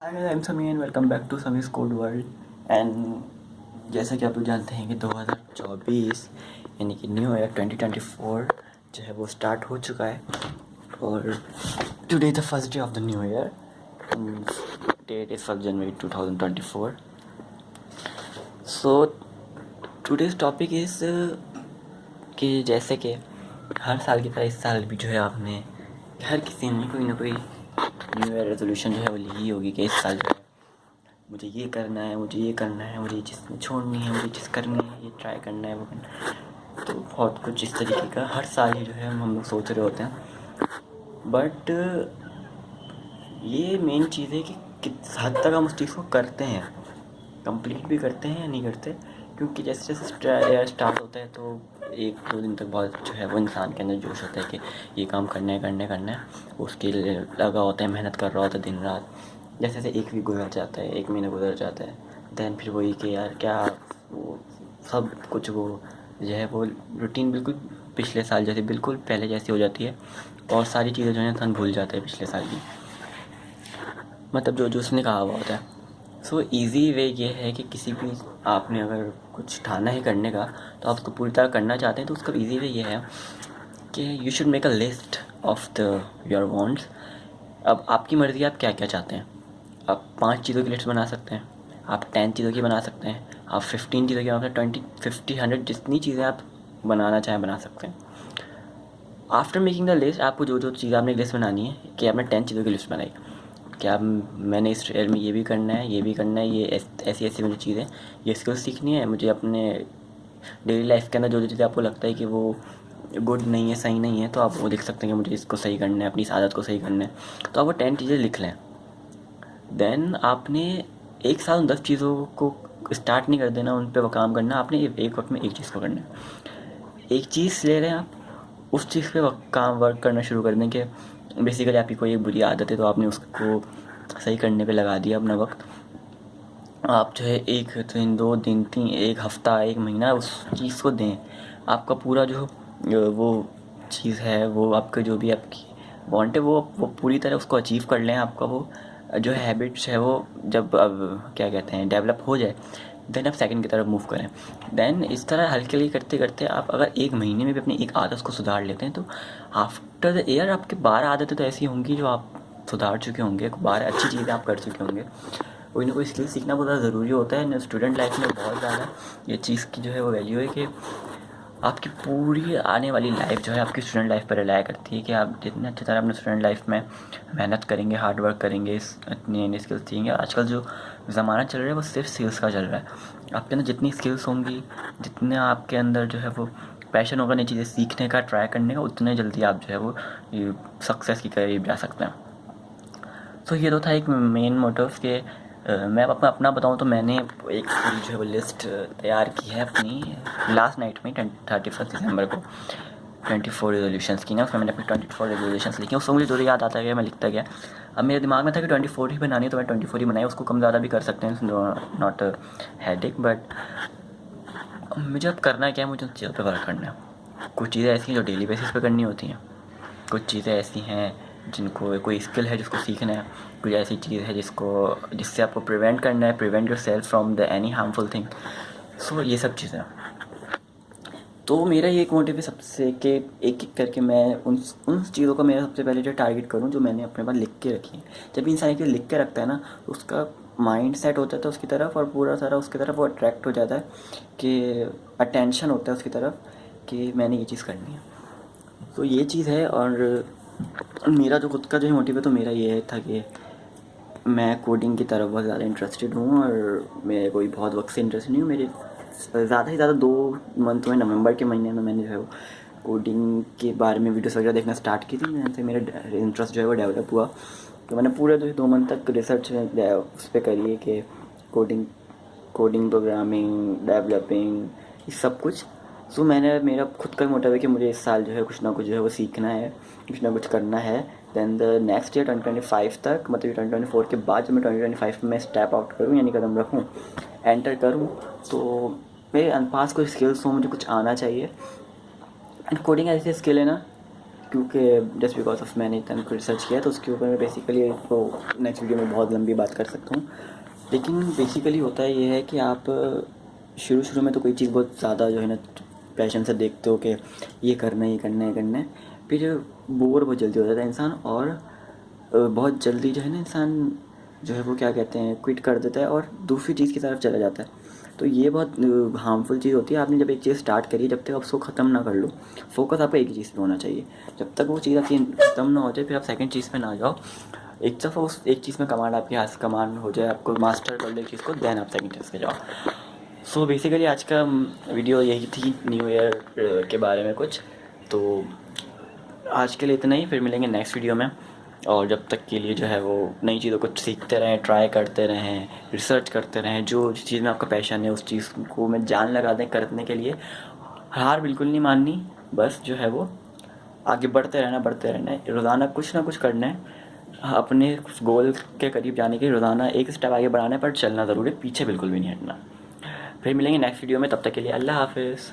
Hi guys, I am समी and welcome back to समीज code world. And जैसा कि आप लोग जानते हैं कि 2024 यानी कि न्यू ईयर 2024 जो है वो स्टार्ट हो चुका है। और today the first day of the new year, that is 1 January 2024। So today's topic is कि जैसे कि हर साल की तरह इस साल भी जो है आपने हर किसी ने कोई ना कोई न्यू ईयर रेजोल्यूशन जो है वो ली होगी कि इस साल जो है मुझे ये करना है, मुझे ये करना है, मुझे ये चीज़ छोड़नी है, मुझे चीज़ करनी है, ये ट्राई करना है, वो करना है। तो बहुत कुछ इस तरीके का हर साल ही जो है हम लोग सोच रहे होते हैं। बट ये मेन चीज़ है कि किस हद तक हम उस चीज़ को करते हैं, कंप्लीट भी करते हैं या नहीं करते। क्योंकि जैसे जैसे स्टार्ट होता है तो 1-2 दिन तक बहुत जो है वो इंसान के अंदर जोश होता है कि ये काम करना है करना है करना है, उसके लिए लगा होता है, मेहनत कर रहा होता है दिन रात। जैसे जैसे एक वीक गुजर जाता है, 1 महीना गुजर जाता है, दैन फिर वही कि यार क्या वो सब कुछ वो जो है वो रूटीन बिल्कुल पिछले साल जैसे बिल्कुल पहले जैसी हो जाती है और सारी चीज़ें जो है इंसान भूल जाता है पिछले साल की, मतलब जो उसने कहा हुआ होता है। सो ईज़ी वे ये है कि किसी भी आपने अगर कुछ ठाना है करने का तो आप उसको पूरी तरह करना चाहते हैं तो उसका ईज़ी वे ये है कि you should make a list of the your wants. अब आपकी मर्ज़ी, आप क्या क्या चाहते हैं। आप 5 चीज़ों की लिस्ट बना सकते हैं, आप 10 चीज़ों की बना सकते हैं, आप 15 चीज़ों की बना सकते हैं, 20, 50, 100 जितनी चीज़ें आप बनाना चाहें बना सकते हैं। आफ्टर मेकिंग द लिस्ट आपको जो जो चीज़ आपने लिस्ट बनानी है कि आपने 10 चीज़ों की लिस्ट बनाई कि आप मैंने इस ईयर में ये भी करना है, ये भी करना है, ये ऐसी ऐसी मुझे चीज़ें, ये स्किल्स सीखनी है मुझे अपने डेली लाइफ के अंदर। जो जो चीज़ें आपको लगता है कि वो गुड नहीं है, सही नहीं है, तो आप वो लिख सकते हैं कि मुझे इसको सही करना है, अपनी इस आदत को सही करना है। तो आप वो 10 चीज़ें लिख लें। देन आपने एक साथ उन 10 चीज़ों को स्टार्ट नहीं कर देना, उन पर काम करना। आपने एक वक्त में एक चीज़ को करना है। एक चीज़ ले रहे हैं आप, उस चीज़ पे काम वर्क करना शुरू कर दें कि बेसिकली आपकी कोई एक बुरी आदत है तो आपने उसको सही करने पे लगा दिया अपना वक्त। आप जो है 1 दिन, 2 दिन, 3, 1 हफ़्ता, 1 महीना उस चीज़ को दें। आपका पूरा जो वो चीज़ है, वो आपका जो भी आपकी वांट है वो पूरी तरह उसको अचीव कर लें। आपका वो जो हैबिट्स है वो जब अब क्या कहते हैं डेवलप हो जाए, देन आप सेकंड की तरफ मूव करें। देन इस तरह हल्के हल्के करते करते आप अगर 1 महीने में भी अपनी एक आदत को सुधार लेते हैं तो आफ्टर द ईयर आपके 12 आदतें तो ऐसी होंगी जो आप सुधार चुके होंगे, 12 अच्छी चीज़ें आप कर चुके होंगे। कोई ना कोई स्किल सीखना बहुत ज़्यादा ज़रूरी होता है स्टूडेंट लाइफ में। बहुत ज़्यादा ये चीज़ की जो है वो वैल्यू है कि आपकी पूरी आने वाली लाइफ जो है आपकी स्टूडेंट लाइफ पर रिलाय करती है कि आप जितने अच्छी तरह अपने स्टूडेंट लाइफ में मेहनत करेंगे, हार्ड वर्क करेंगे, इतनी नई स्किल्स सीखेंगे। आजकल जो ज़माना चल रहा है वो सिर्फ स्किल्स का चल रहा है। आपके अंदर जितनी स्किल्स होंगी, जितने आपके अंदर जो है वो पैशन होगा नई चीज़ें सीखने का, ट्राई करने का, उतने जल्दी आप जो है वो सक्सेस की करीब जा सकते हैं। तो ये तो था एक मेन मोटिव कि मैं अपना बताऊँ तो मैंने एक पूरी जो है वो लिस्ट तैयार की है अपनी लास्ट नाइट में 31 दिसंबर को 24 रेजोल्यूशंस की ना। उसमें मैंने अपनी 24 रेजोल्यूशंस लिखी। उसको मुझे जो याद आता गया मैं लिखता गया। अब मेरे दिमाग में था कि 24 ही बनानी है तो मैं 24 ही बनाई। उसको कम ज़्यादा भी कर सकते हैं, नॉट हेडेक। बट मुझे अब करना क्या है, मुझे उन चीज़ों पर वर्क करना है। कुछ चीज़ें ऐसी हैं जो डेली बेसिस पे करनी होती हैं, कुछ चीज़ें ऐसी हैं जिनको कोई स्किल है जिसको सीखना है, कोई ऐसी चीज़ है जिससे आपको प्रिवेंट करना है, prevent yourself from the any harmful thing. So ये सब चीज़ें। तो मेरा ये एक मोटिव है सबसे कि एक एक करके मैं उन चीज़ों को मेरा सबसे पहले जो टारगेट करूं जो मैंने अपने पास लिख के रखी है। जब इंसान एक चीज़ लिख के रखता है ना तो उसका माइंड सेट हो जाता है उसकी तरफ और पूरा सारा उसकी तरफ वो अट्रैक्ट हो जाता है कि अटेंशन होता है उसकी तरफ कि मैंने ये चीज़ करनी है। तो ये चीज़ है। और मेरा जो खुद का जो है मोटिव है तो मेरा ये था कि मैं कोडिंग की तरफ बहुत ज़्यादा इंटरेस्टेड हूँ और मैं कोई बहुत वक्त से इंटरेस्टेड नहीं हूँ। मेरे ज़्यादा से ज़्यादा 2 मंथ में, नवंबर के महीने में मैंने जो है वो कोडिंग के बारे में वीडियोस वगैरह देखना स्टार्ट की थी। जहाँ से मेरा इंटरेस्ट जो है वो डेवलप हुआ। तो मैंने पूरे जो है 2 मंथ तक रिसर्च उस पर करी है कि कोडिंग प्रोग्रामिंग, डेवलपिंग, ये सब कुछ। सो मैंने मेरा खुद का मोटिव है कि मुझे इस साल जो है कुछ ना कुछ जो है वो सीखना है, कुछ ना कुछ करना है। दैन द नेक्स्ट ईयर 2025 तक, मतलब 2024 के बाद जब मैं 2025 में स्टेप आउट करूँ यानी कदम रखूँ, एंटर करूँ, तो मेरे पास कोई स्किल्स हो, मुझे कुछ आना चाहिए। एंड कोडिंग ऐसी स्किल है ना क्योंकि जस्ट बिकॉज ऑफ मैंने इतना कुछ रिसर्च किया तो उसके ऊपर मैं बेसिकली तो नेक्स्ट वीडियो में बहुत लंबी बात कर सकता हूँ। लेकिन बेसिकली होता है ये है कि आप शुरू शुरू में तो कोई चीज़ बहुत ज़्यादा जो है ना पैशन से देखते हो कि ये करना है, ये करना है, करना है, फिर बोर बहुत जल्दी हो जाता है इंसान, और बहुत जल्दी जो है ना इंसान जो है वो क्या कहते हैं क्विट कर देता है और दूसरी चीज़ की तरफ चला जाता है। तो ये बहुत हार्मफुल चीज़ होती है। आपने जब एक चीज़ स्टार्ट करी है, जब तक आप उसको ख़त्म ना कर लो, फोकस आपका एक ही चीज़ पे होना चाहिए। जब तक वो चीज़ आपकी ख़त्म ना हो जाए फिर आप सेकंड चीज़ पे ना जाओ। एक दफ़ा उस एक चीज़ में कमांड आपके हाथ से कमांड हो जाए, आपको मास्टर कर लो एक चीज़ को, देन आप सेकंड चीज़ पे जाओ। सो बेसिकली आज का वीडियो यही थी, न्यू ईयर के बारे में कुछ। तो आज के लिए इतना ही, फिर मिलेंगे नेक्स्ट वीडियो में। और जब तक के लिए जो है वो नई चीज़ों को सीखते रहें, ट्राई करते रहें, रिसर्च करते रहें, जो चीज़ में आपका पैशन है उस चीज़ को में जान लगा दें करने के लिए। हार बिल्कुल नहीं माननी, बस जो है वो आगे बढ़ते रहना है, रोज़ाना कुछ ना कुछ करना है। अपने गोल के करीब जाने के लिए रोज़ाना एक स्टेप आगे बढ़ाना है, पर चलना ज़रूर है, पीछे बिल्कुल भी नहीं हटना। फिर मिलेंगे नेक्स्ट वीडियो में, तब तक के लिए अल्लाह हाफ़िज़।